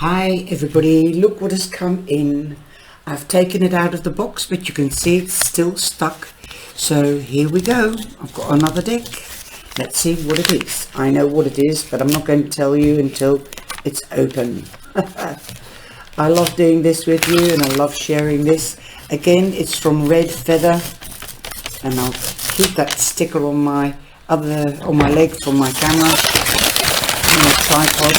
Hi everybody, look what has come in. I've taken it out of the box, but you can see it's still stuck. So here we go. I've got another deck. Let's see what it is. I know what it is, but I'm not going to tell you until it's open. I love doing this with you and I love sharing this. Again, it's from Red Feather, and I'll keep that sticker on my leg from my camera on my tripod.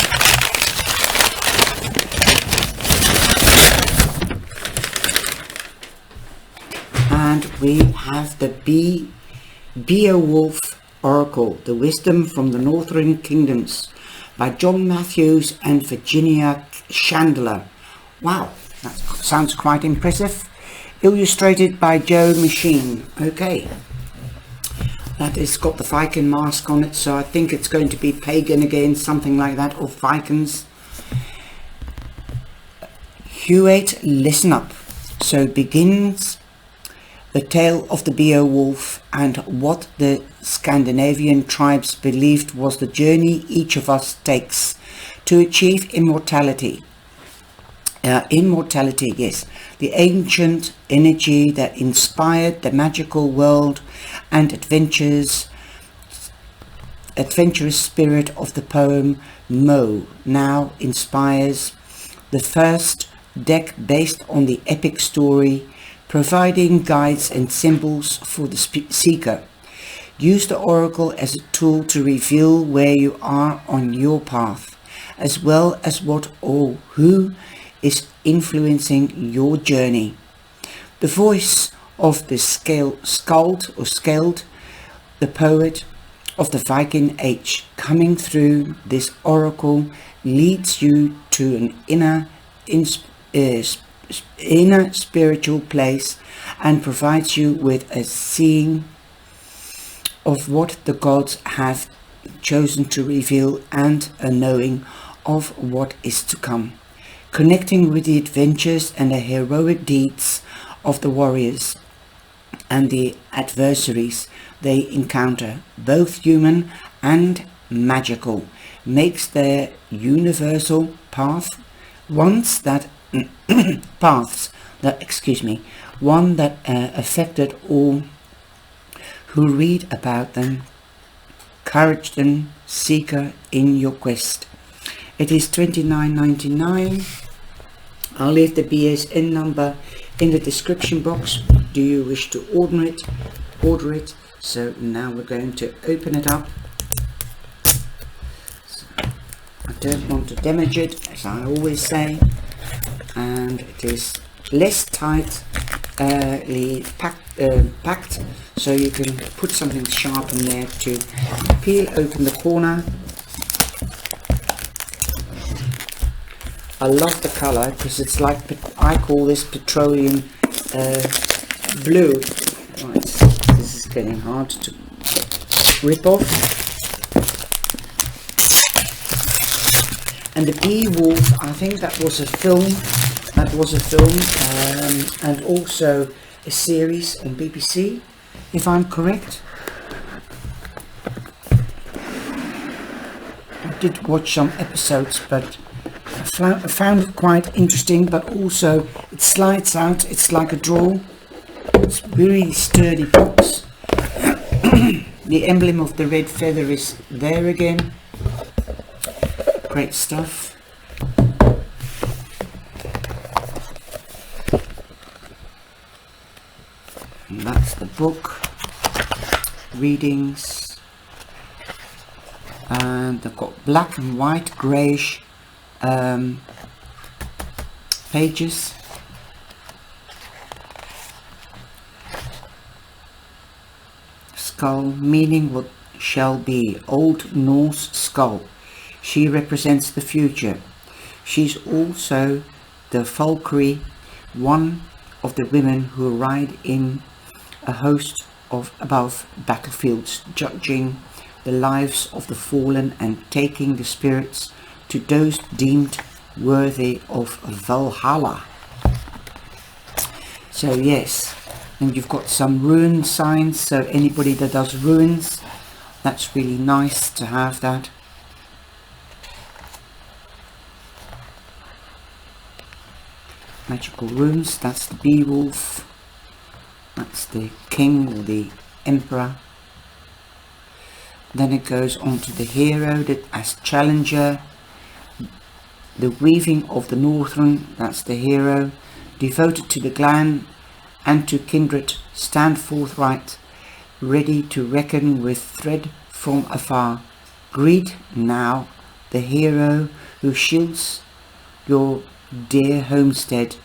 And we have the Beowulf Oracle, the Wisdom from the Northern Kingdoms, by J.Machine. Wow, that sounds quite impressive. Illustrated by J.Machine. Okay, that has got the Viking mask on it, so I think it's going to be pagan again, something like that, or Vikings. Hewitt, listen up. So begins the tale of the Beowulf and what the Scandinavian tribes believed was the journey each of us takes to achieve immortality. Immortality, yes, the ancient energy that inspired the magical world and adventurous spirit of the poem Mo now inspires the first deck based on the epic story, providing guides and symbols for the seeker. Use the oracle as a tool to reveal where you are on your path, as well as what or who is influencing your journey. The voice of the skald, the poet of the Viking age, coming through this oracle, leads you to an inner spiritual place and provides you with a seeing of what the gods have chosen to reveal and a knowing of what is to come, connecting with the adventures and the heroic deeds of the warriors and the adversaries they encounter, both human and magical, makes their universal path one that affected all who read about them. Courage them, seeker, in your quest. It is $29.99. I'll leave the BSN number in the description box. Do you wish to order it? So now we're going to open it up. So I don't want to damage it, as I always say, and it is less tightly packed, so you can put something sharp in there to peel open the corner. I love the color because it's like, I call this petroleum blue. Right, this is getting hard to rip off. And the Beowulf, I think that was a film. And also a series on BBC, if I'm correct. I did watch some episodes, but I found it quite interesting, but also it slides out. It's like a drawer. It's really sturdy box. The emblem of the red feather is there again. Great stuff. And that's the book. Readings. And they've got black and white, greyish pages. Skull, meaning what shall be. Old Norse skull. She represents the future. She's also the Valkyrie, one of the women who ride in a host of above battlefields, judging the lives of the fallen and taking the spirits to those deemed worthy of Valhalla. So yes, and you've got some rune signs, so anybody that does runes, that's really nice to have that. magical runes. That's the Beowulf. That's the king or the emperor. Then it goes on to the hero that as challenger. The weaving of the northern, that's the hero. Devoted to the Glan and to kindred, stand forthright, ready to reckon with thread from afar. Greet now the hero who shields your dear homestead.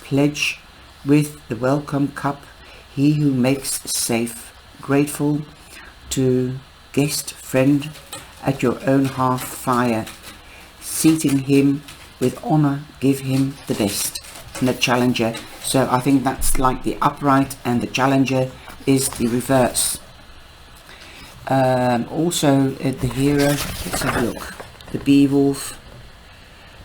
Pledge with the welcome cup, he who makes safe. Grateful to guest friend at your own hearth fire. Seating him with honor, give him the best. And the challenger. So I think that's like the upright, and the challenger is the reverse. Also the hero, let's have a look. The Beowulf.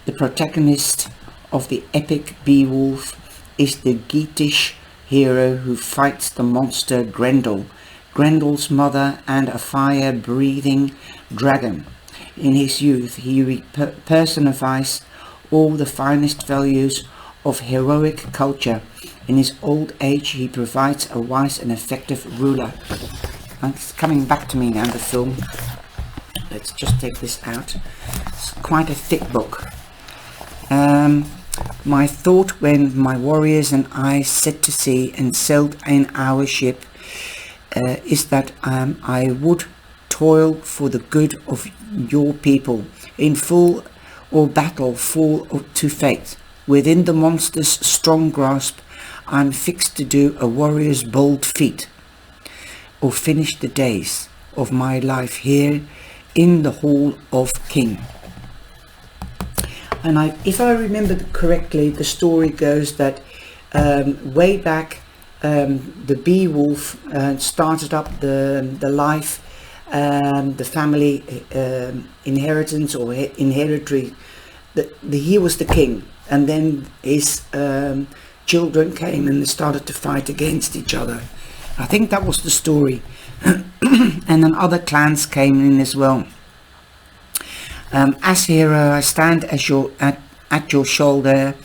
The protagonist of the epic Beowulf is the Geatish hero who fights the monster Grendel, Grendel's mother, and a fire-breathing dragon. In his youth he personifies all the finest values of heroic culture. In his old age he provides a wise and effective ruler. And it's coming back to me now, the film. Let's just take this out. It's quite a thick book. My thought when my warriors and I set to sea and sailed in our ship is that I would toil for the good of your people, in full or battle fall to fate. Within the monster's strong grasp, I'm fixed to do a warrior's bold feat, or finish the days of my life here in the Hall of King. And if I remember correctly, the story goes that way back the Beowulf started up the life, the family inheritance or inheritry. He was the king, and then his children came and they started to fight against each other. I think that was the story. And then other clans came in as well. As hero, I stand as at your shoulder,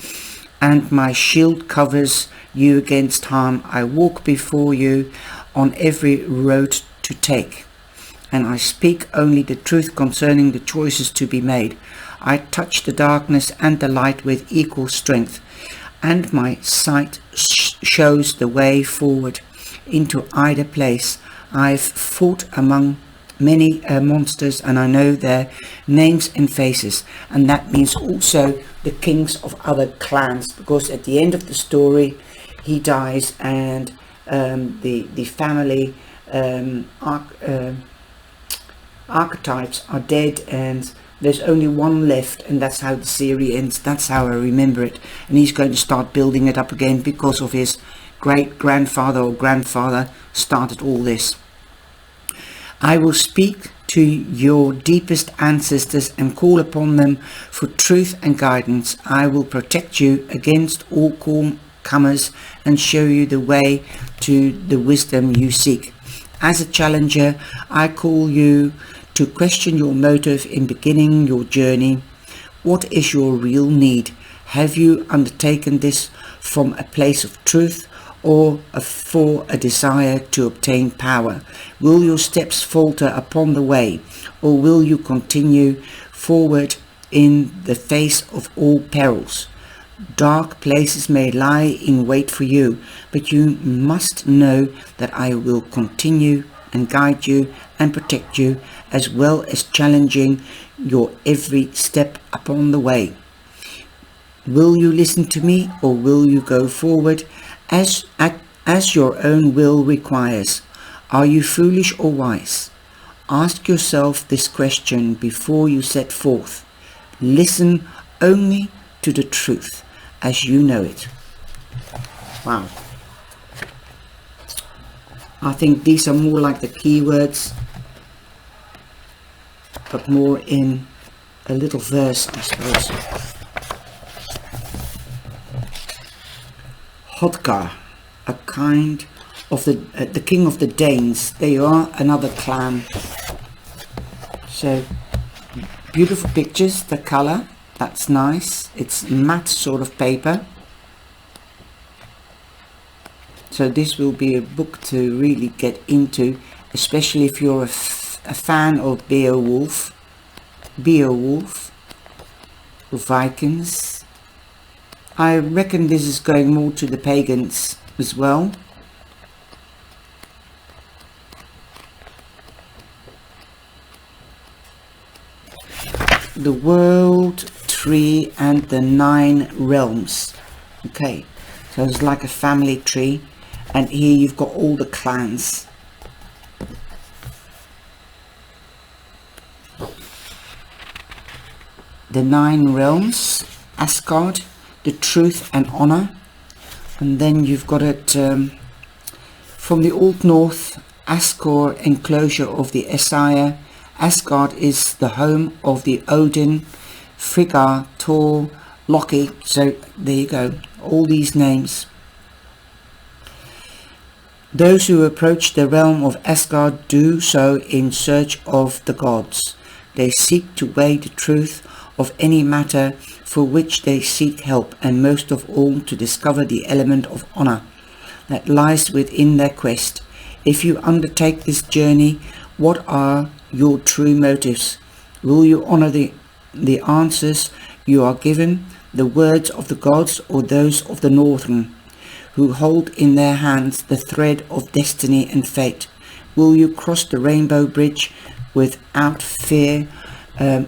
and my shield covers you against harm. I walk before you on every road to take, and I speak only the truth concerning the choices to be made. I touch the darkness and the light with equal strength, and my sight shows the way forward into either place. I've fought among many monsters, and I know their names and faces, and that means also the kings of other clans, because at the end of the story he dies, and the family archetypes are dead, and there's only one left, and that's how the series ends. That's how I remember it. And he's going to start building it up again because of his great grandfather or grandfather started all this. I will speak to your deepest ancestors and call upon them for truth and guidance. I will protect you against all comers and show you the way to the wisdom you seek. As a challenger, I call you to question your motive in beginning your journey. What is your real need? Have you undertaken this from a place of truth, or for a desire to obtain power? Will your steps falter upon the way, or will you continue forward in the face of all perils? Dark places may lie in wait for you, but you must know that I will continue and guide you and protect you, as well as challenging your every step upon the way. Will you listen to me, or will you go forward as your own will requires? Are you foolish or wise? Ask yourself this question before you set forth. Listen only to the truth as you know it. Wow. I think these are more like the keywords, but more in a little verse, I suppose. Hodgar, a kind of the king of the Danes. They are another clan. So beautiful pictures, the color, that's nice. It's matte sort of paper. So this will be a book to really get into, especially if you're a fan of Beowulf or Vikings. I reckon this is going more to the pagans as well. The World Tree and the 9 Realms. Okay, so it's like a family tree, and here you've got all the clans. The 9 Realms, Asgard, the Truth and Honor, and then you've got it from the Old North, Asgore, enclosure of the Esire. Asgard is the home of the Odin, Frigga, Thor, Loki. So there you go, all these names. Those who approach the realm of Asgard do so in search of the gods. They seek to weigh the truth of any matter for which they seek help, and most of all to discover the element of honor that lies within their quest. If you undertake this journey, what are your true motives? Will you honor the answers you are given, the words of the gods, or those of the Northern, who hold in their hands the thread of destiny and fate? Will you cross the rainbow bridge without fear,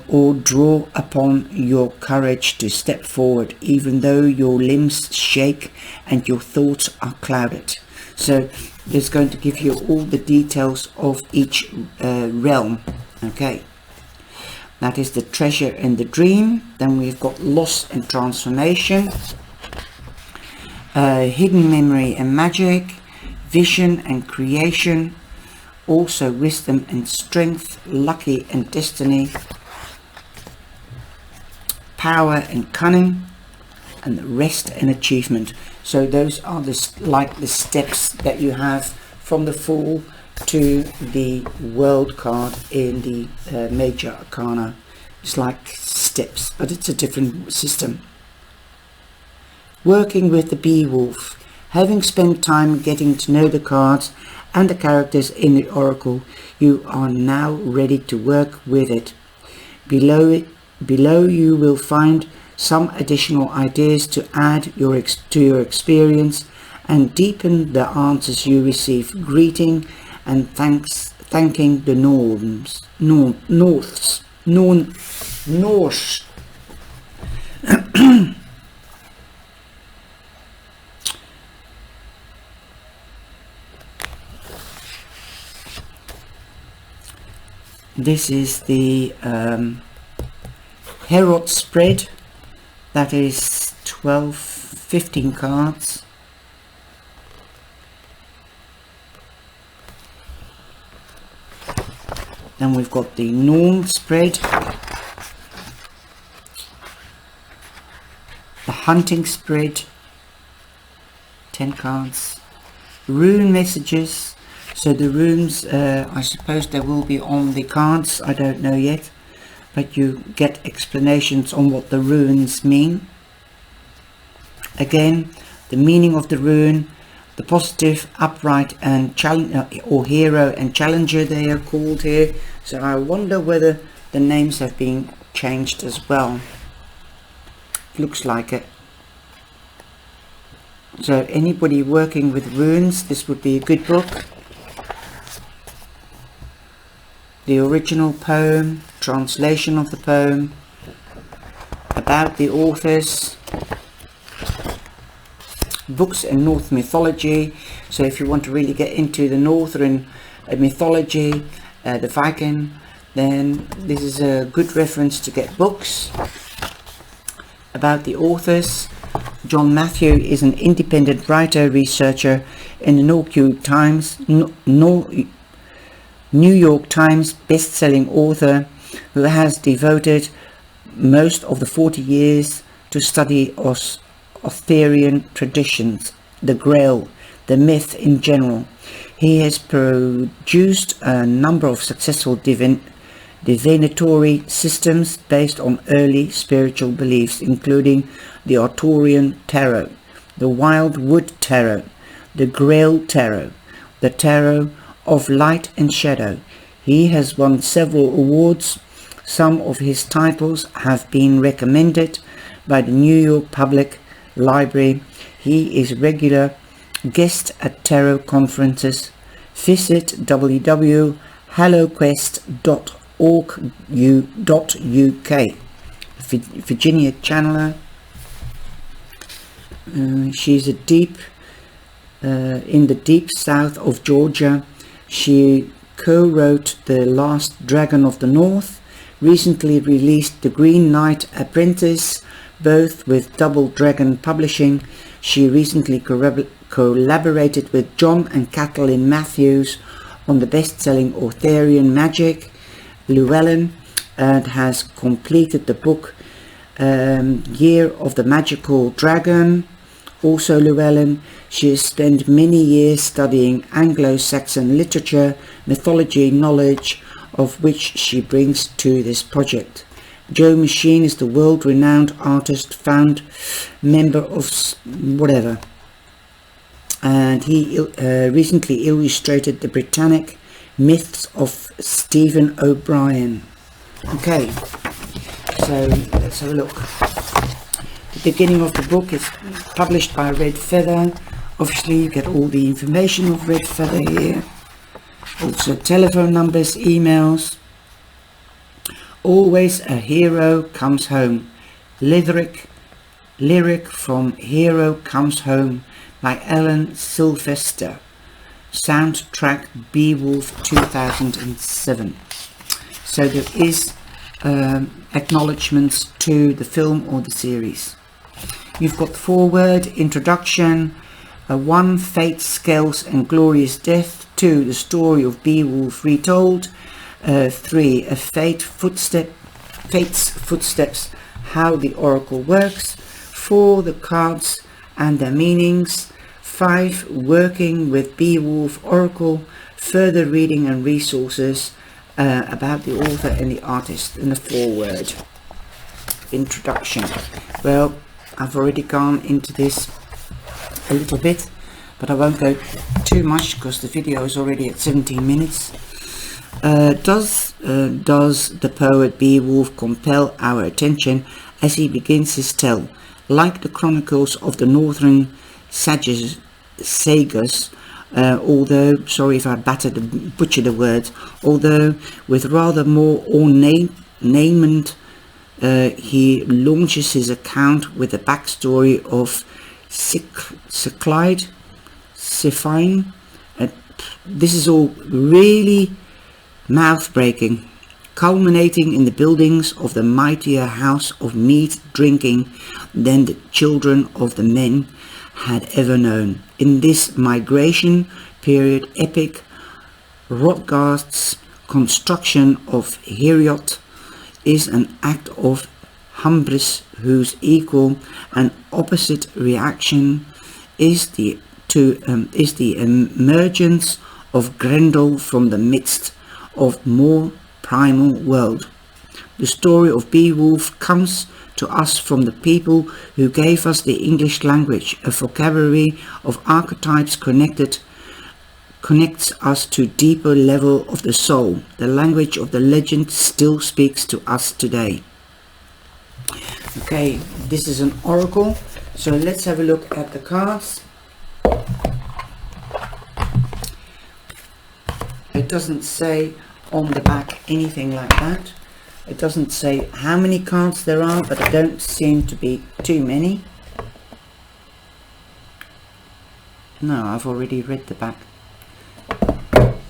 or draw upon your courage to step forward, even though your limbs shake and your thoughts are clouded? So it's going to give you all the details of each realm. Okay, that is the treasure and the dream. Then we've got loss and transformation, hidden memory and magic, vision and creation, also wisdom and strength, lucky and destiny, power and cunning, and rest and achievement. So those are the steps that you have from the Fool to the World card in the Major Arcana. It's like steps, but it's a different system. Working with the Beowulf. Having spent time getting to know the cards and the characters in the Oracle, you are now ready to work with it. Below you will find some additional ideas to add to your experience and deepen the answers you receive. Greeting and thanking the Norse. This is the Herod spread. That is 15 cards. Then we've got the Norn spread, the Hunting spread, 10 cards, Rune Messages. So the runes, I suppose they will be on the cards, I don't know yet, but you get explanations on what the runes mean. Again, the meaning of the rune, the positive, upright and or hero and challenger, they are called here. So I wonder whether the names have been changed as well. Looks like it. So anybody working with runes, this would be a good book. The original poem, translation of the poem, about the authors, books in North mythology. So if you want to really get into the Northern mythology, the Viking, then this is a good reference to get books about the authors. J.Matthews is an independent writer, researcher in the New York Times best-selling author who has devoted most of the 40 years to study Arthurian traditions, the Grail, the myth in general. He has produced a number of successful divinatory systems based on early spiritual beliefs, including the Arthurian Tarot, the Wild Wood Tarot, the Grail Tarot, the Tarot of Light and Shadow. He has won several awards. Some of his titles have been recommended by the New York Public Library. He is regular guest at tarot conferences. Visit www.helloquest.org.uk. Byj.Chandeler. She's in the deep south of Georgia. She co-wrote The Last Dragon of the North, recently released The Green Knight Apprentice, both with Double Dragon Publishing. She recently collaborated with John and Kathleen Matthews on the best-selling Arthurian Magic, Llewellyn, and has completed the book Year of the Magical Dragon, also Llewellyn. She has spent many years studying Anglo-Saxon literature, mythology, knowledge of which she brings to this project. J.Machine is the world-renowned artist, member of whatever, and he recently illustrated the Britannic Myths of Stephen O'Brien. Okay, so let's have a look. The beginning of the book is published by Red Feather. Obviously you get all the information of Red Feather here. Also telephone numbers, emails. Always a hero comes home. Lyric from Hero Comes Home by Alan Sylvester. Soundtrack Beowulf 2007. So there is acknowledgements to the film or the series. You've got foreword, introduction, 1. Fate, Scales and Glorious Death. 2. The story of Beowulf retold. 3. Fate's footsteps, how the oracle works. 4. The cards and their meanings. 5. Working with Beowulf Oracle, further reading and resources about the author and the artist, in the foreword. Introduction. Well, I've already gone into this a little bit, but I won't go too much because the video is already at 17 minutes. Does the poet Beowulf compel our attention as he begins his tale? Like the chronicles of the northern sagas, although, sorry if I butcher the words, although with rather more ornament, he launches his account with the backstory of Sifine. This is all really mouth-breaking, culminating in the buildings of the mightier house of meat drinking than the children of the men had ever known. In this migration period epic, Hrothgar's construction of Heriot is an act of hubris whose equal and opposite reaction is the emergence of Grendel from the midst of more primal world. The story of Beowulf comes to us from the people who gave us the English language. A vocabulary of archetypes connects us to deeper level of the soul. The language of the legend still speaks to us today. Okay, this is an oracle, so let's have a look at the cards. It doesn't say on the back anything like that. It doesn't say how many cards there are, but there don't seem to be too many. No, I've already read the back.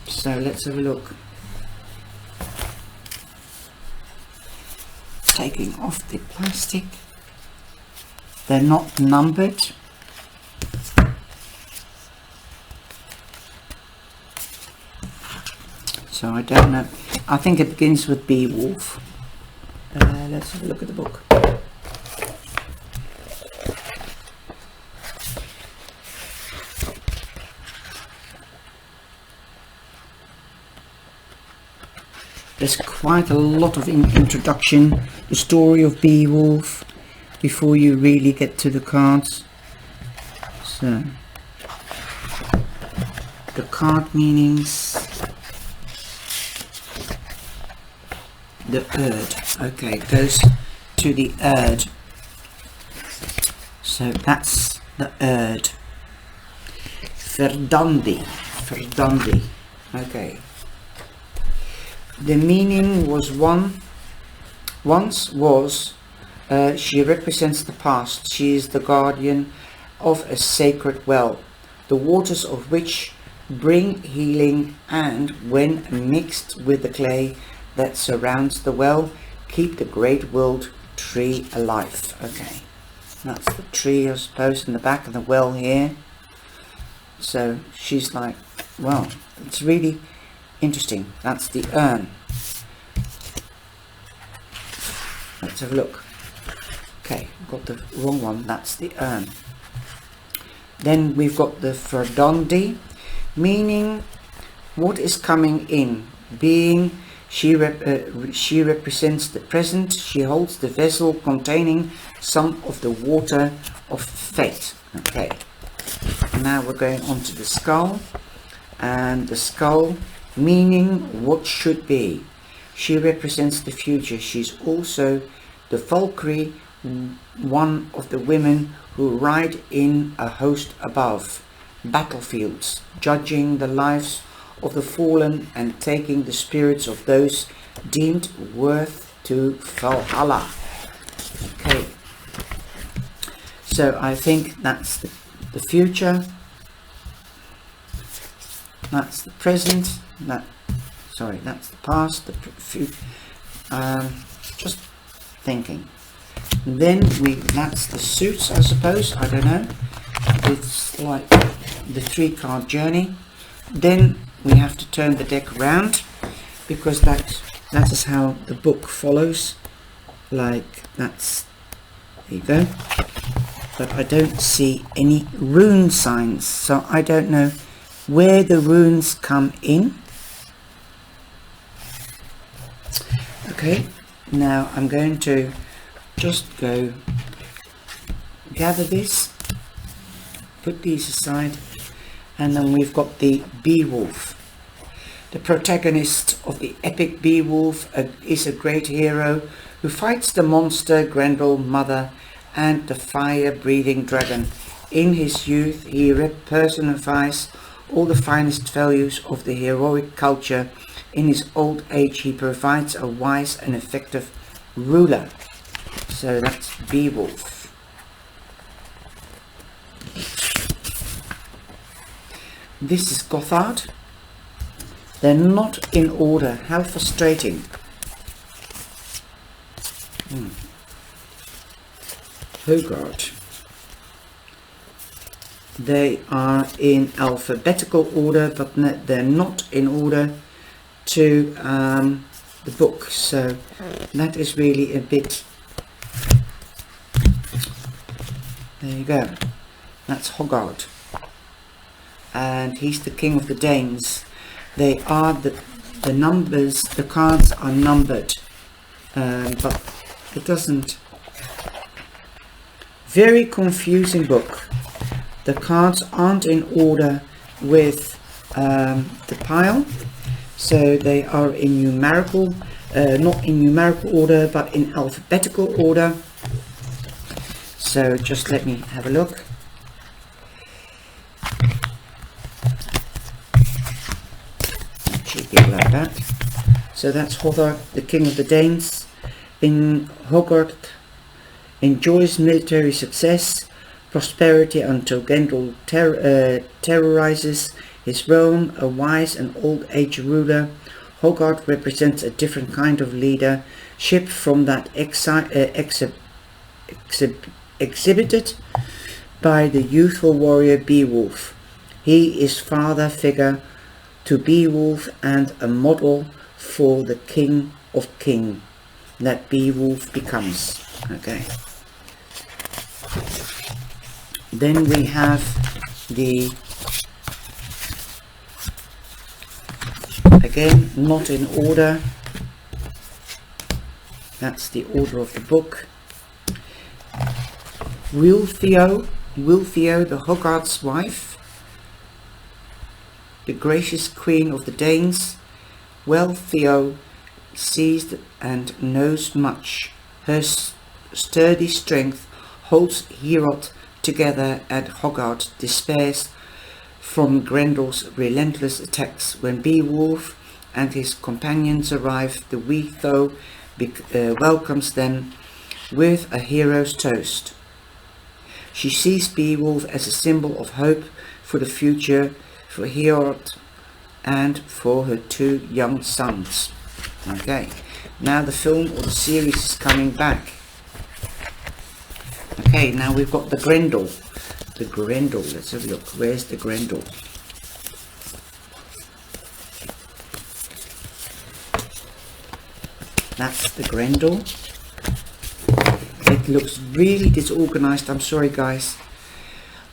So let's have a look. Taking off the plastic. They're not numbered. So I don't know. I think it begins with Beowulf. Let's have a look at the book. There's quite a lot of introduction, the story of Beowulf, before you really get to the cards. So the card meanings. The Erd. Okay, it goes to the Erd. So that's the Erd. Verdandi. Verdandi. Okay. The meaning was once was she represents the past. She is the guardian of a sacred well, the waters of which bring healing, and when mixed with the clay that surrounds the well, keep the great world tree alive. Okay, that's the tree, I suppose, in the back of the well here. So she's like, well, it's really interesting. That's the urn. Let's have a look. Okay, got the wrong one. That's the urn. Then we've got the Verdandi, meaning what is coming in. Being, she represents the present. She holds the vessel containing some of the water of fate. Okay, now we're going on to the skull, and the skull meaning what should be. She represents the future. She's also the Valkyrie, one of the women who ride in a host above battlefields, judging the lives of the fallen and taking the spirits of those deemed worth to Valhalla. Okay, so I think that's the future, that's the present, that's the past, the future. Just thinking. And then that's the suits, I suppose. I don't know. It's like the 3-card journey. Then we have to turn the deck around, because that is how the book follows. Like that's, there you go. But I don't see any rune signs, so I don't know where the runes come in. Okay, now I'm going to just go gather this, put these aside, and then we've got the Beowulf. The protagonist of the epic Beowulf is a great hero who fights the monster Grendel Mother and the fire-breathing dragon. In his youth he personifies all the finest values of the heroic culture. In his old age he provides a wise and effective ruler. So that's Beowulf. This is Gothard. They're not in order. How frustrating. Hogard. They are in alphabetical order, but they're not in order to the book. So that is really a bit. There you go. That's Hogard. And he's the king of the Danes. They are the numbers, the cards are numbered, but it doesn't. Very confusing book. The cards aren't in order with the pile, so they are in numerical, not in numerical order, but in alphabetical order. So just let me have a look. Should be like that. So that's Hothar, the king of the Danes. In Hogard enjoys military success, prosperity until Grendel terrorizes his realm, a wise and old age ruler. Hogard represents a different kind of leadership from that exhibited by the youthful warrior Beowulf. He is father figure to Beowulf and a model for the king of king that Beowulf becomes. Okay. Then we have the, again, not in order. That's the order of the book. Wilfio, the Hogard's wife. the gracious queen of the Danes. Well, Theo sees and knows much. Her sturdy strength holds Heorot together, and Hogarth despairs from Grendel's relentless attacks. When Beowulf and his companions arrive, the wee Tho welcomes them with a hero's toast. She sees Beowulf as a symbol of hope for the future, for Heorot and for her 2 young sons. Okay, now the film or the series is coming back. Okay, now we've got the Grendel. The Grendel, let's have a look. Where's the Grendel? That's the Grendel. It looks really disorganized, I'm sorry guys.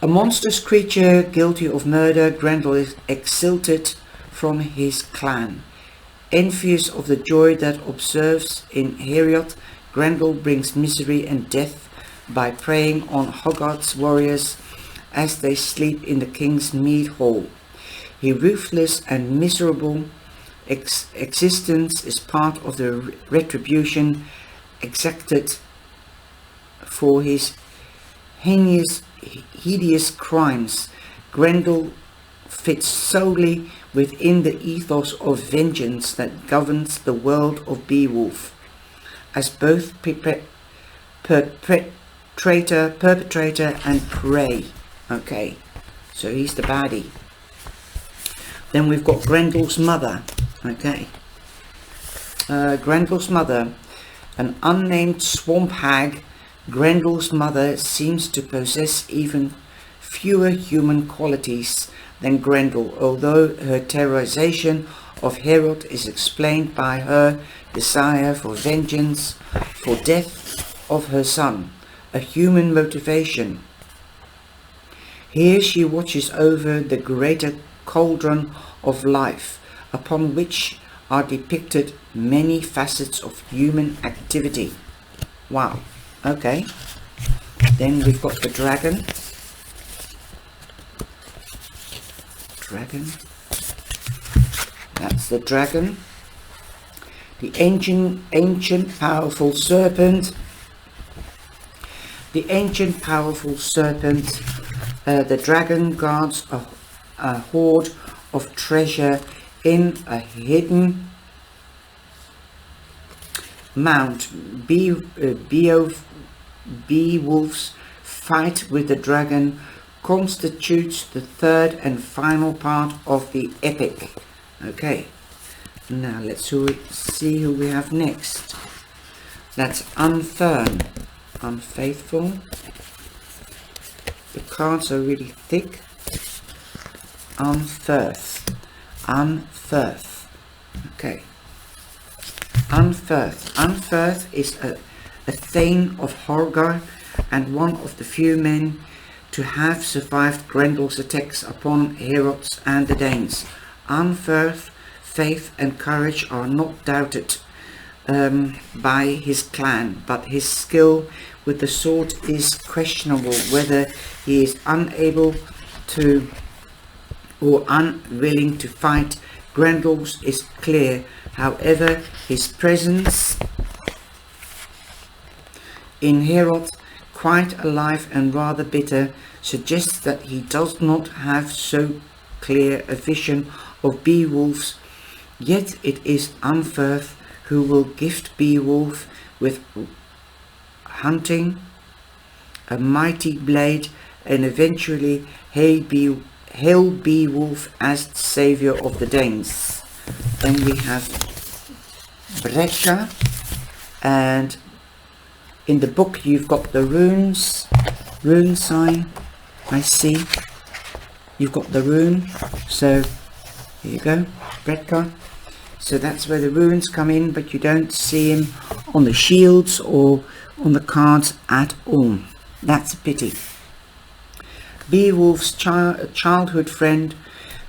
A monstrous creature guilty of murder, Grendel is exiled from his clan. Envious of the joy that observes in Heorot, Grendel brings misery and death by preying on Hogarth's warriors as they sleep in the king's mead hall. His ruthless and miserable existence is part of the retribution exacted for his hideous crimes. Grendel fits solely within the ethos of vengeance that governs the world of Beowulf, as both perpetrator and prey. Okay, so he's the baddie. Then we've got Grendel's mother. Okay, Grendel's mother, an unnamed swamp hag. Grendel's mother seems to possess even fewer human qualities than Grendel, although her terrorization of Heorot is explained by her desire for vengeance for death of her son, a human motivation. Here she watches over the greater cauldron of life, upon which are depicted many facets of human activity. Wow. Okay, then we've got the dragon. That's the dragon. The ancient powerful serpent. The ancient powerful serpent. The dragon guards a hoard of treasure in a hidden mount. Beowulf's fight with the dragon constitutes the 3rd and final part of the epic. Okay, now let's see who we have next. That's Unfern, unfaithful. The cards are really thick. Unferth. Okay. Unferth is a thane of Horgar and one of the few men to have survived Grendel's attacks upon Heorot and the Danes. Unferth, faith and courage are not doubted by his clan, but his skill with the sword is questionable. Whether he is unable to or unwilling to fight Grendel's is clear. However, his presence in Heorot, quite alive and rather bitter, suggests that he does not have so clear a vision of Beowulf's. Yet it is Unferth who will gift Beowulf with hunting, a mighty blade, and eventually hail Beowulf as saviour of the Danes. Then we have Brecca, and in the book you've got the rune sign. I see you've got the rune, so here you go, Brecca. So that's where the runes come in, but you don't see him on the shields or on the cards at all. That's a pity. Beowulf's childhood friend,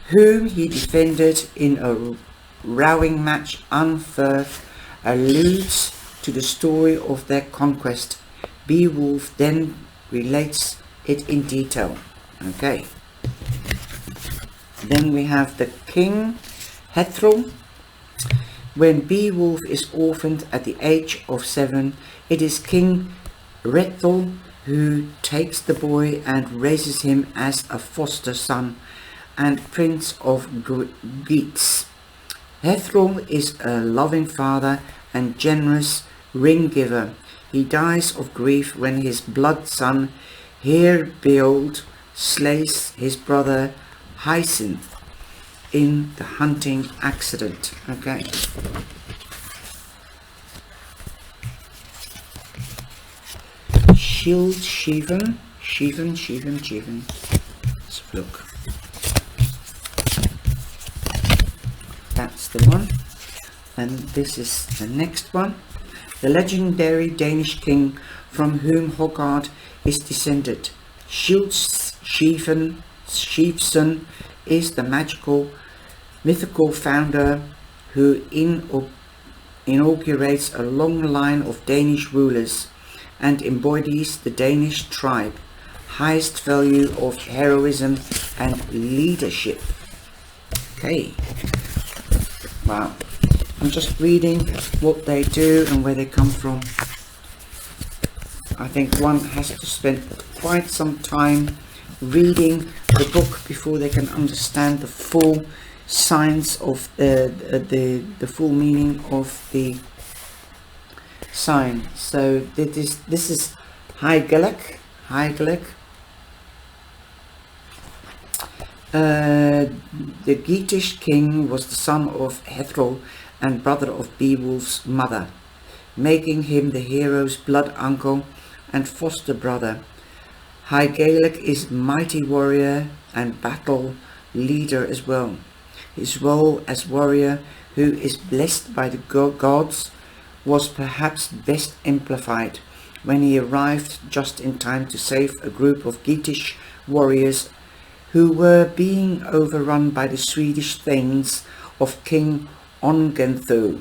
whom he defended in a rowing match, Unferth, alludes to the story of their conquest. Beowulf then relates it in detail. Okay. Then we have the king, Hrethel. When Beowulf is orphaned at the age of 7, it is King Hrethel who takes the boy and raises him as a foster son and prince of Geats. Hrethel is a loving father and generous ring giver. He dies of grief when his blood son Beowulf slays his brother Hyacinth in the hunting accident. Okay. Shield Sheevan. Let's look. That's the one. And this is the next one. The legendary Danish king from whom Håkard is descended. Sheevan is the mythical founder who inaugurates a long line of Danish rulers and embodies the Danish tribe, highest value of heroism and leadership. Okay, wow, I'm just reading what they do and where they come from. I think one has to spend quite some time reading the book before they can understand the full science of the full meaning of the sign. So this is High Gaelic. The Geatish king was the son of Hrethel and brother of Beowulf's mother, making him the hero's blood uncle and foster brother. High Gaelic is mighty warrior and battle leader as well. His role as warrior who is blessed by the gods was perhaps best amplified when he arrived just in time to save a group of Geatish warriors who were being overrun by the Swedish thanes of King Ongentheow.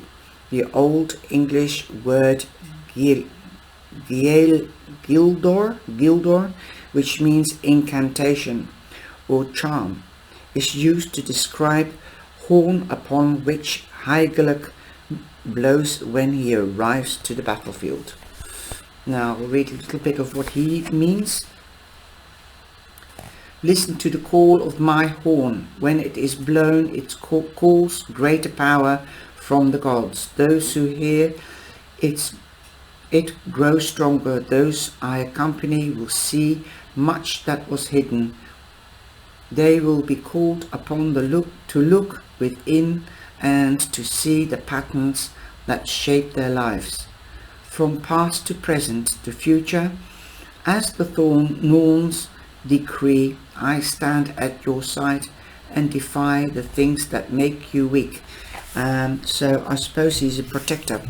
The Old English word Gildor, which means incantation or charm, is used to describe horn upon which High Gaelic blows when he arrives to the battlefield. Now we'll read a little bit of what he means. Listen to the call of my horn. When it is blown, it calls greater power from the gods. Those who hear it grow stronger. Those I accompany will see much that was hidden. They will be called upon to look within and to see the patterns that shape their lives, from past to present to future. As the Norns decree, I stand at your side and defy the things that make you weak. So I suppose he's a protector.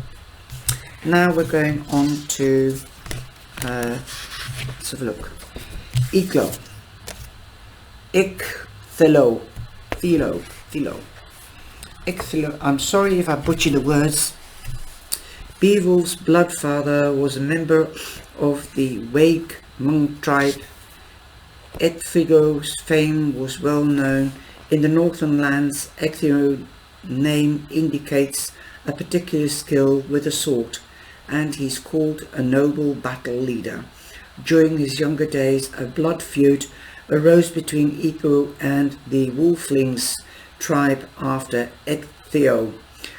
Now we're going on to let's have a look. Thelo. I'm sorry if I butcher the words. Beowulf's blood father was a member of the Waig monk tribe. Ecthio's fame was well known in the northern lands. Ecthio's name indicates a particular skill with a sword, and he's called a noble battle leader. During his younger days, a blood feud arose between Ecthio and the Wolflings tribe after Ecthio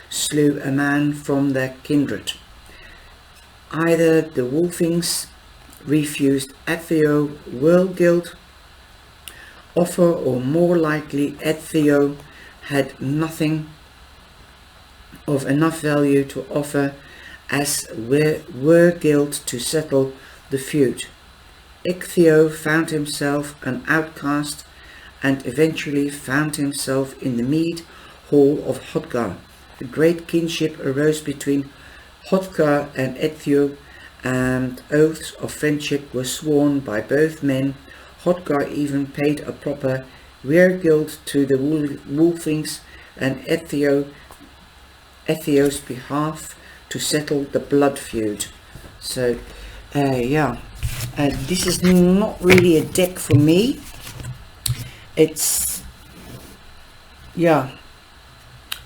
slew a man from their kindred. Either the Wolflings refused Ecthio's world guild offer, or more likely Ecthio had nothing of enough value to offer as were guild to settle the feud. Ecthio found himself an outcast and eventually found himself in the mead hall of Hrothgar. A great kinship arose between Hrothgar and Ecthio, and oaths of friendship were sworn by both men. Hrothgar even paid a proper rear-guild to the Wolflings and Ecthio's behalf to settle the blood feud. So this is not really a deck for me. It's, yeah,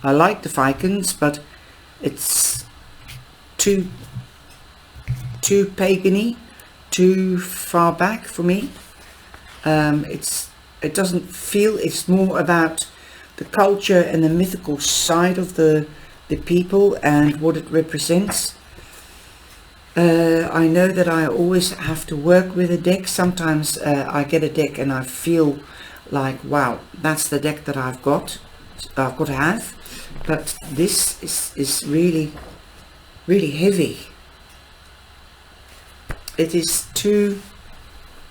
I like the Vikings, but it's too pagany, too far back for me. It doesn't feel, it's more about the culture and the mythical side of the people and what it represents. I know that I always have to work with a deck. Sometimes I get a deck and I feel like, wow, that's the deck that I've got to have. But this is really, really heavy. It is too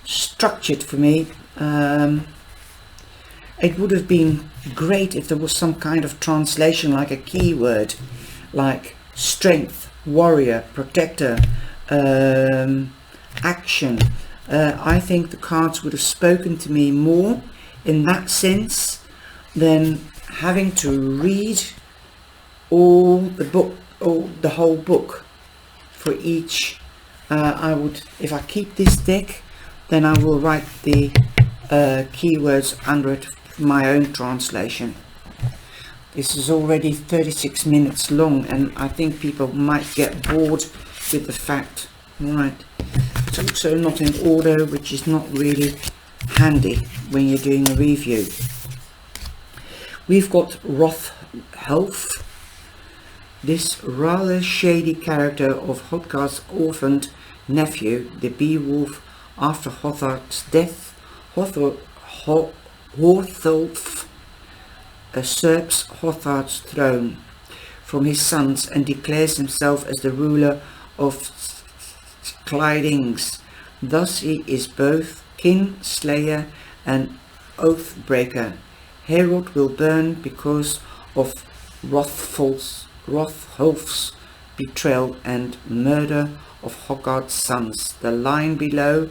structured for me. It would have been great if there was some kind of translation, like a keyword, like strength, warrior, protector, action. I think the cards would have spoken to me more in that sense than having to read all the book, or the whole book for each. I would, if I keep this deck, then I will write the keywords under it, my own translation. This is already 36 minutes long, and I think people might get bored with the fact. Right, it's also not in order, which is not really handy when you're doing a review. We've got Hrothulf, this rather shady character of Hrothgar's orphaned nephew, the Beowulf. After Hrothgar's death, Hrothulf usurps Hrothgar's throne from his sons and declares himself as the ruler of Glans. Thus he is both king, slayer and oath breaker. Herod will burn because of Hrothulf's betrayal and murder of Hrothgar's sons. The line below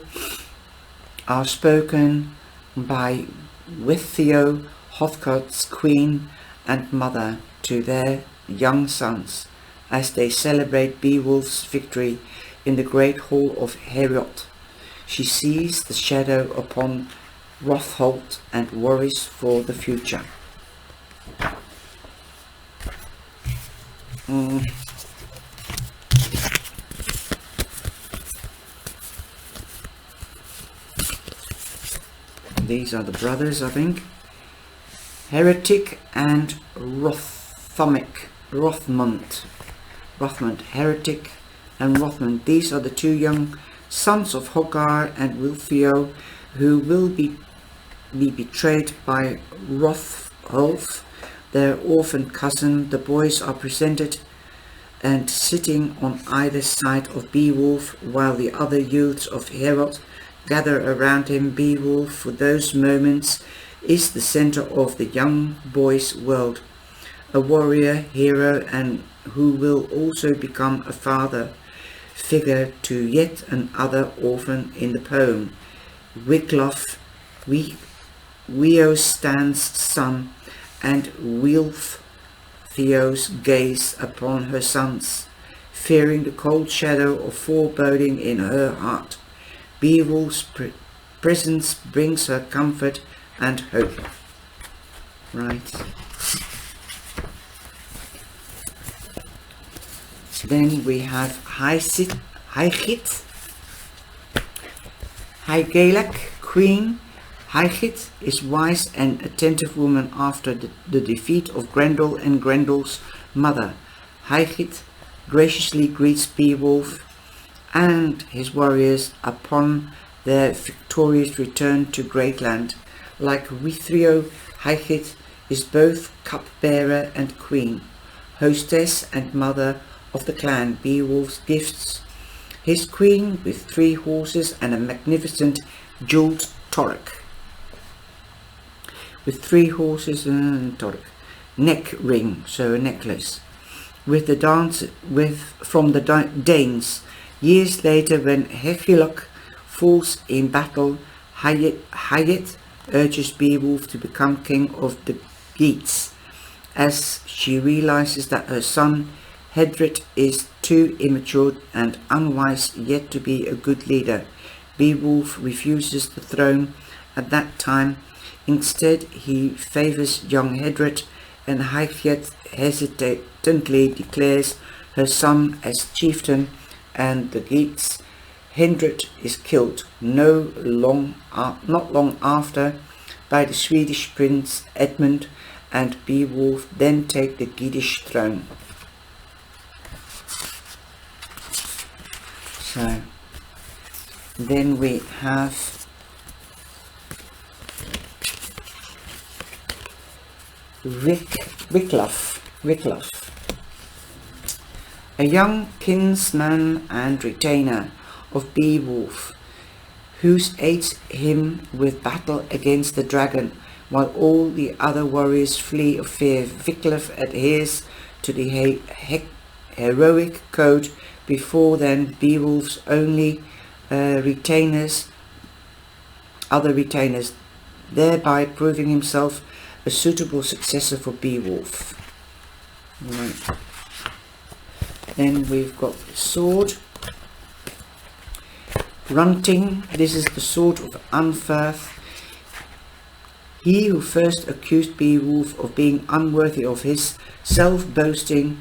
are spoken by Withio, Hrothgar's queen and mother, to their young sons as they celebrate Beowulf's victory in the great hall of Herod. She sees the shadow upon Hrothulf and worries for the future. These are the brothers, I think. Heretic and Rothmund. Heretic and Rothmund. These are the two young sons of Hrothgar and Withio, who will be betrayed by Hrothulf, their orphan cousin. The boys are presented and sitting on either side of Beowulf, while the other youths of Herod gather around him. Beowulf, for those moments, is the center of the young boy's world, a warrior, hero, and who will also become a father figure to yet another orphan in the poem. Wiglaf, Weohstan's son, and Wealhtheow's gaze upon her sons, fearing the cold shadow of foreboding in her heart. Beowulf's presence brings her comfort and hope. Right. Then we have Haigit, High Gaelic Queen. Haigit is wise and attentive woman after the defeat of Grendel and Grendel's mother. Haigit graciously greets Beowulf and his warriors upon their victorious return to Greatland. Like Withio, Haigit is both cupbearer and queen, hostess and mother of the clan. Beowulf gifts his queen with 3 horses and a magnificent jeweled torque. With 3 horses and torque, neck ring, so a necklace. With the dance from the Danes. Years later, when Hygelac falls in battle, Haigit urges Beowulf to become king of the Geats, as she realizes that her son Hedred is too immature and unwise yet to be a good leader. Beowulf refuses the throne at that time, Instead, he favours young Hedred and Hythiet hesitantly declares her son as chieftain, and the Geats. Hedred is killed not long after by the Swedish prince Edmund, and Beowulf then take the Geatish throne. So then we have Wiglaf, a young kinsman and retainer of Beowulf, who aids him with battle against the dragon, while all the other warriors flee of fear. Wiglaf adheres to the heroic code. Before then, Beowulf's only other retainers, thereby proving himself a suitable successor for Beowulf. Right. Then we've got the sword. Grunting, this is the sword of Unferth. He who first accused Beowulf of being unworthy of his self-boasting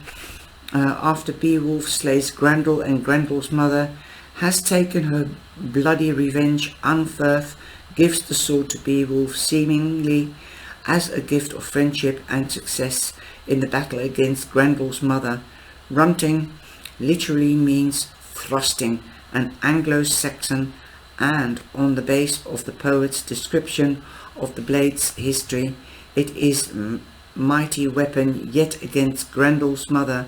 after Beowulf slays Grendel and Grendel's mother, has taken her bloody revenge. Unferth gives the sword to Beowulf, seemingly as a gift of friendship and success in the battle against Grendel's mother. Grunting literally means thrusting, an Anglo-Saxon, and on the base of the poet's description of the blade's history, it is mighty weapon, yet against Grendel's mother,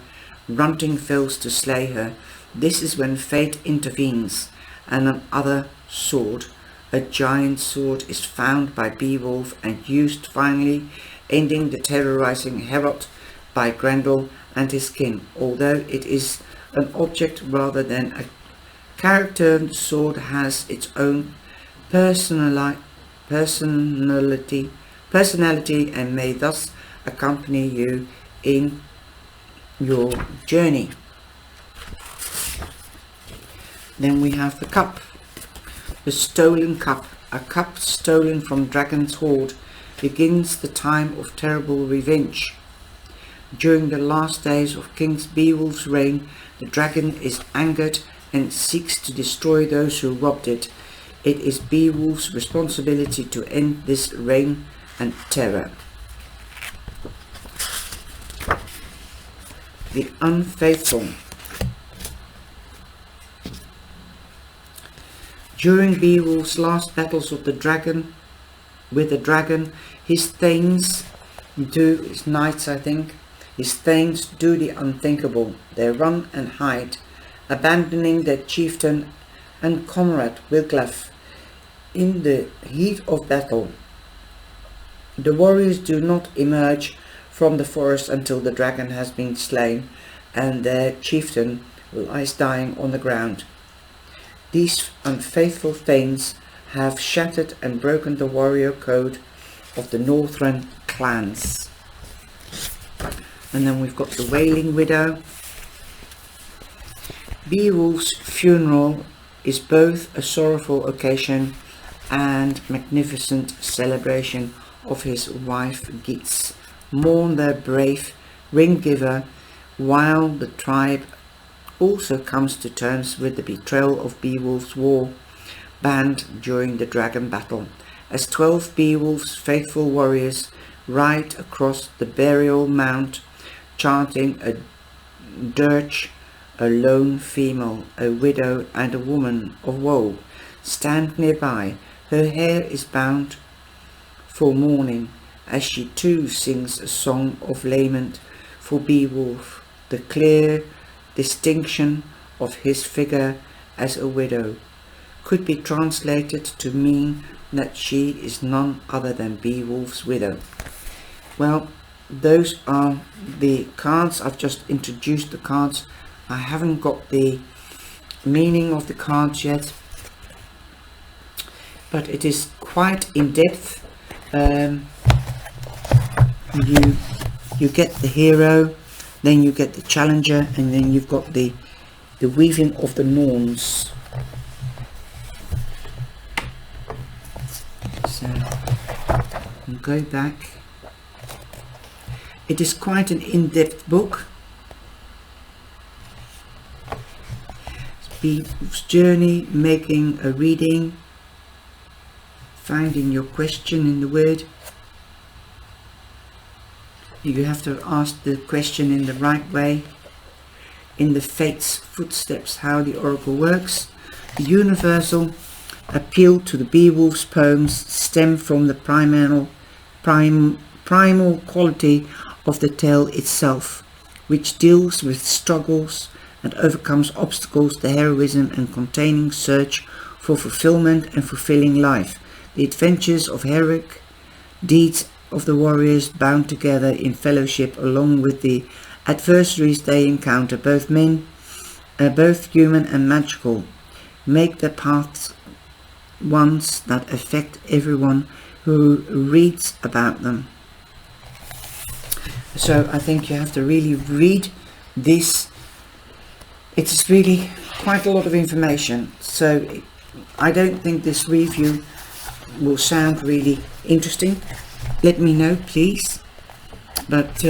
Grunting fails to slay her. This is when fate intervenes, and another sword, a giant sword, is found by Beowulf and used, finally ending the terrorizing Herod by Grendel and his kin. Although it is an object rather than a character, the sword has its own personality and may thus accompany you in your journey. Then we have the cup, the stolen cup. A cup stolen from dragon's hoard begins the time of terrible revenge. During the last days of King Beowulf's reign, the dragon is angered and seeks to destroy those who robbed it. It is Beowulf's responsibility to end this reign and terror. The unfaithful. During Beowulf's last battles of the dragon, his knights do the unthinkable. They run and hide, abandoning their chieftain and comrade Wiglaf in the heat of battle. The warriors do not emerge from the forest until the dragon has been slain and their chieftain lies dying on the ground. These unfaithful thanes have shattered and broken the warrior code of the northern clans. And then we've got the Wailing Widow. Beowulf's funeral is both a sorrowful occasion and magnificent celebration of his wife Geats. Mourn their brave ring giver, while the tribe also comes to terms with the betrayal of Beowulf's war band during the dragon battle, as 12 Beowulf's faithful warriors ride across the burial mound, chanting a dirge. A lone female, a widow, and a woman of woe stand nearby. Her hair is bound for mourning, as she too sings a song of lament for Beowulf. The clear distinction of his figure as a widow could be translated to mean that she is none other than Beowulf's widow. Well, those are the cards. I've just introduced the cards. I haven't got the meaning of the cards yet, but it is quite in depth. You get the hero, then you get the challenger, and then you've got the weaving of the Norns. So and go back. It is quite an in-depth book. Beowulf's journey, making a reading, finding your question in the word. You have to ask the question in the right way. In the fate's footsteps, how the oracle works. The universal appeal to the Beowulf's poems stem from the primal quality of the tale itself, which deals with struggles and overcomes obstacles, the heroism and containing search for fulfillment and fulfilling life, the adventures of heroic deeds of the warriors bound together in fellowship, along with the adversaries they encounter, both human and magical, make their paths ones that affect everyone who reads about them. So I think you have to really read this. It's really quite a lot of information, so I don't think this review will sound really interesting. Let me know, please. But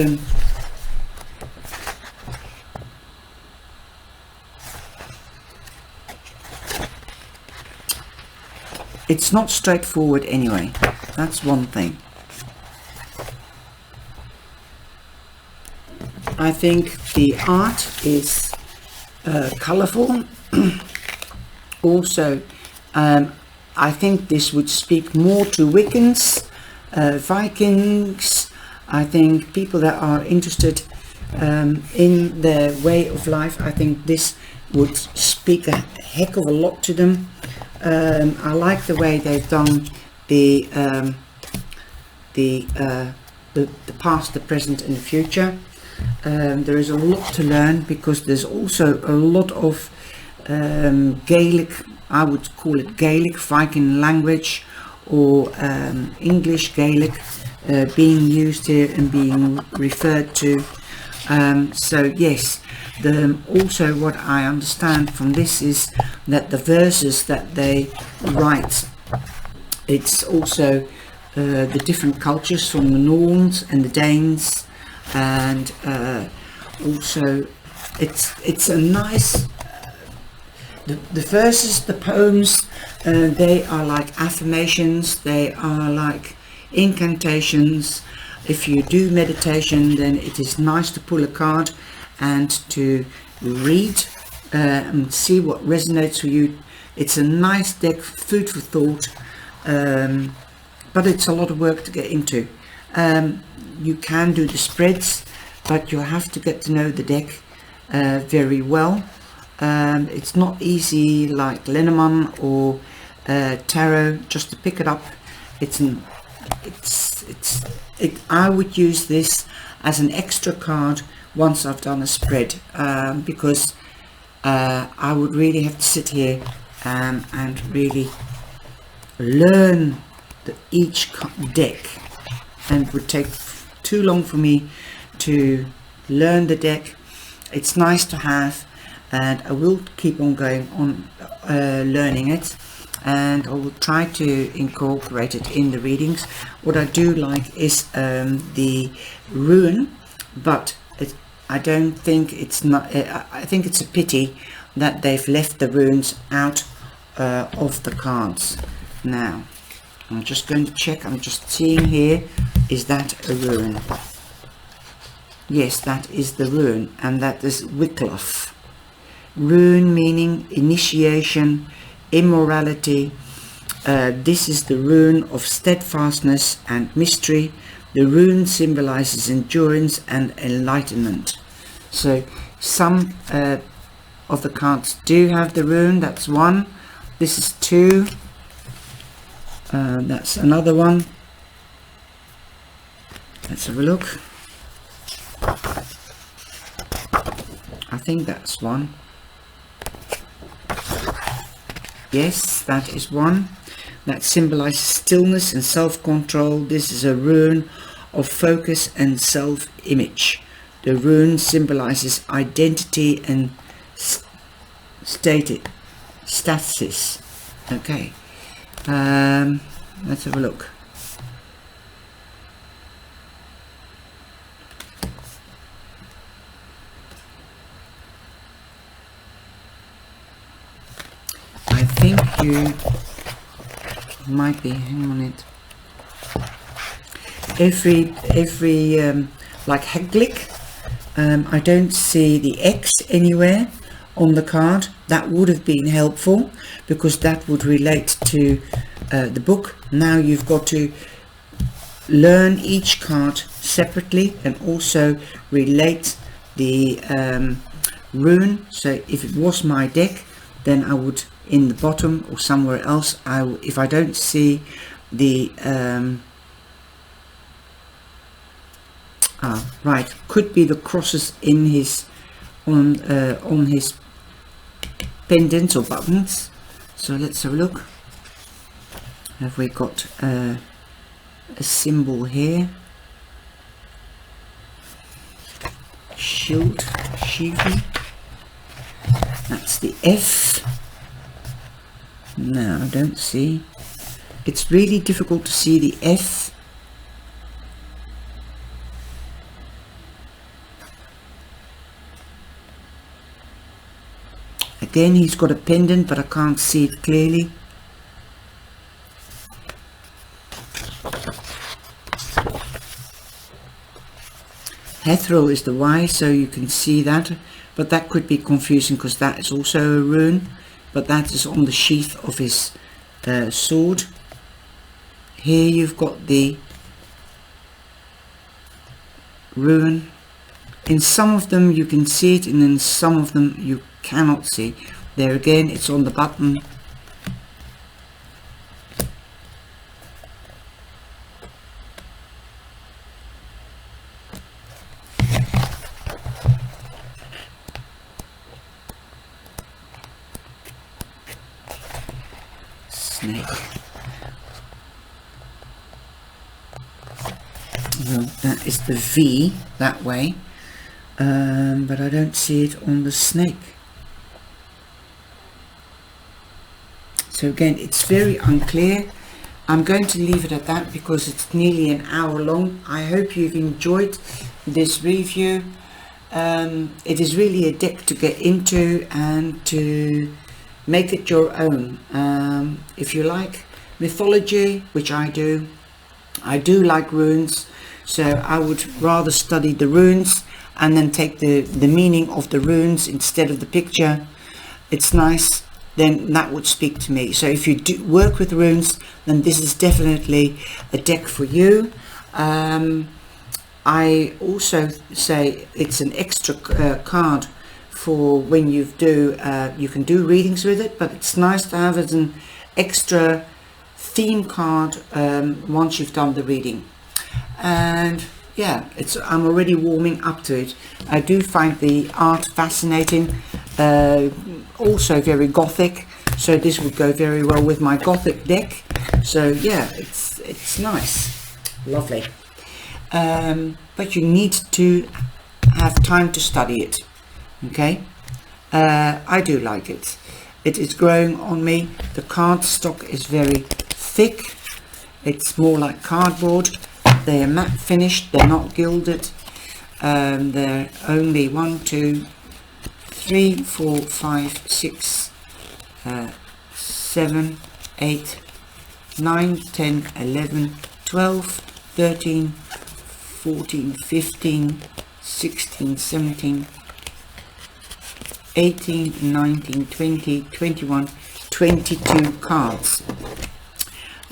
it's not straightforward anyway. That's one thing. I think the art is colourful. Also, I think this would speak more to Wiccans, Vikings. I think people that are interested in their way of life. I think this would speak a heck of a lot to them. I like the way they've done the past, the present and the future. There is a lot to learn, because there's also a lot of Gaelic, I would call it Gaelic, Viking language, or English Gaelic being used here and being referred to. So yes, also what I understand from this is that the verses that they write, it's also the different cultures from the Norns and the Danes, and also it's a nice the verses, the poems, they are like affirmations, they are like incantations. If you do meditation, then it is nice to pull a card and to read and see what resonates with you. It's a nice deck, food for thought, but it's a lot of work to get into. You can do the spreads, but you have to get to know the deck very well. It's not easy like Lenormand or tarot just to pick it up. I would use this as an extra card once I've done a spread, because I would really have to sit here and really learn each deck, and it would take too long for me to learn the deck. It's nice to have, and I will keep on going on learning it, and I will try to incorporate it in the readings. What I do like is the rune, but I don't think it's not. I think it's a pity that they've left the runes out of the cards. Now I'm just going to check. I'm just seeing here, is that a rune? Yes, that is the rune, and that is Wycliffe. Rune meaning initiation, immorality. This is the rune of steadfastness and mystery. The rune symbolizes endurance and enlightenment. So some of the cards do have the rune. That's one. This is two. That's another one. Let's have a look. I think that's one. Yes, that is one. That symbolizes stillness and self-control. This is a rune of focus and self-image. The rune symbolizes identity and stasis. Okay, let's have a look. you, might be, hang on it, every like gaelic, I don't see the X anywhere on the card. That would have been helpful because that would relate to the book. Now you've got to learn each card separately and also relate the rune. So if it was my deck, then I would, in the bottom or somewhere else, if I don't see the right, could be the crosses in his on his pendants or buttons. So let's have a look. Have we got a symbol here? Shield, Shivi. That's the F. No, I don't see. It's really difficult to see the F. Again, he's got a pendant, but I can't see it clearly. Hethril is the Y, so you can see that, but that could be confusing because that is also a rune, but that is on the sheath of his sword. Here you've got the rune. In some of them you can see it, and in some of them you cannot see. There again, it's on the button. Snake. Well, that is the V that way, but I don't see it on the snake. So again, it's very unclear. I'm going to leave it at that because it's nearly an hour long. I hope you've enjoyed this review. It is really a deck to get into and to make it your own. If you like mythology, which I do like runes, so I would rather study the runes and then take the meaning of the runes instead of the picture. It's nice, then that would speak to me. So if you do work with runes, then this is definitely a deck for you. I also say it's an extra card for when you can do readings with it, but it's nice to have as an extra theme card once you've done the reading. And yeah, I'm already warming up to it. I do find the art fascinating, also very gothic, so this would go very well with my gothic deck. So yeah, it's nice, lovely, but you need to have time to study it. Okay, I do like it. It is growing on me. The card stock is very thick. It's more like cardboard. They are matte finished, they're not gilded. They're only 1, 2, 3, 4, 5, 6, 7, 8, 9, 10, 11, 12, 13, 14, 15, 16, 17, 18, 19, 20, 21, 22 cards.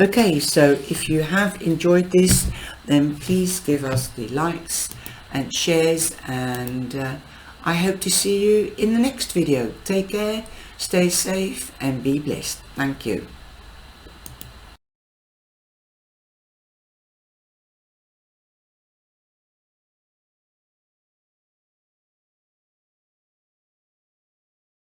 Okay, so if you have enjoyed this, then please give us the likes and shares, and I hope to see you in the next video. Take care, stay safe and be blessed. Thank you.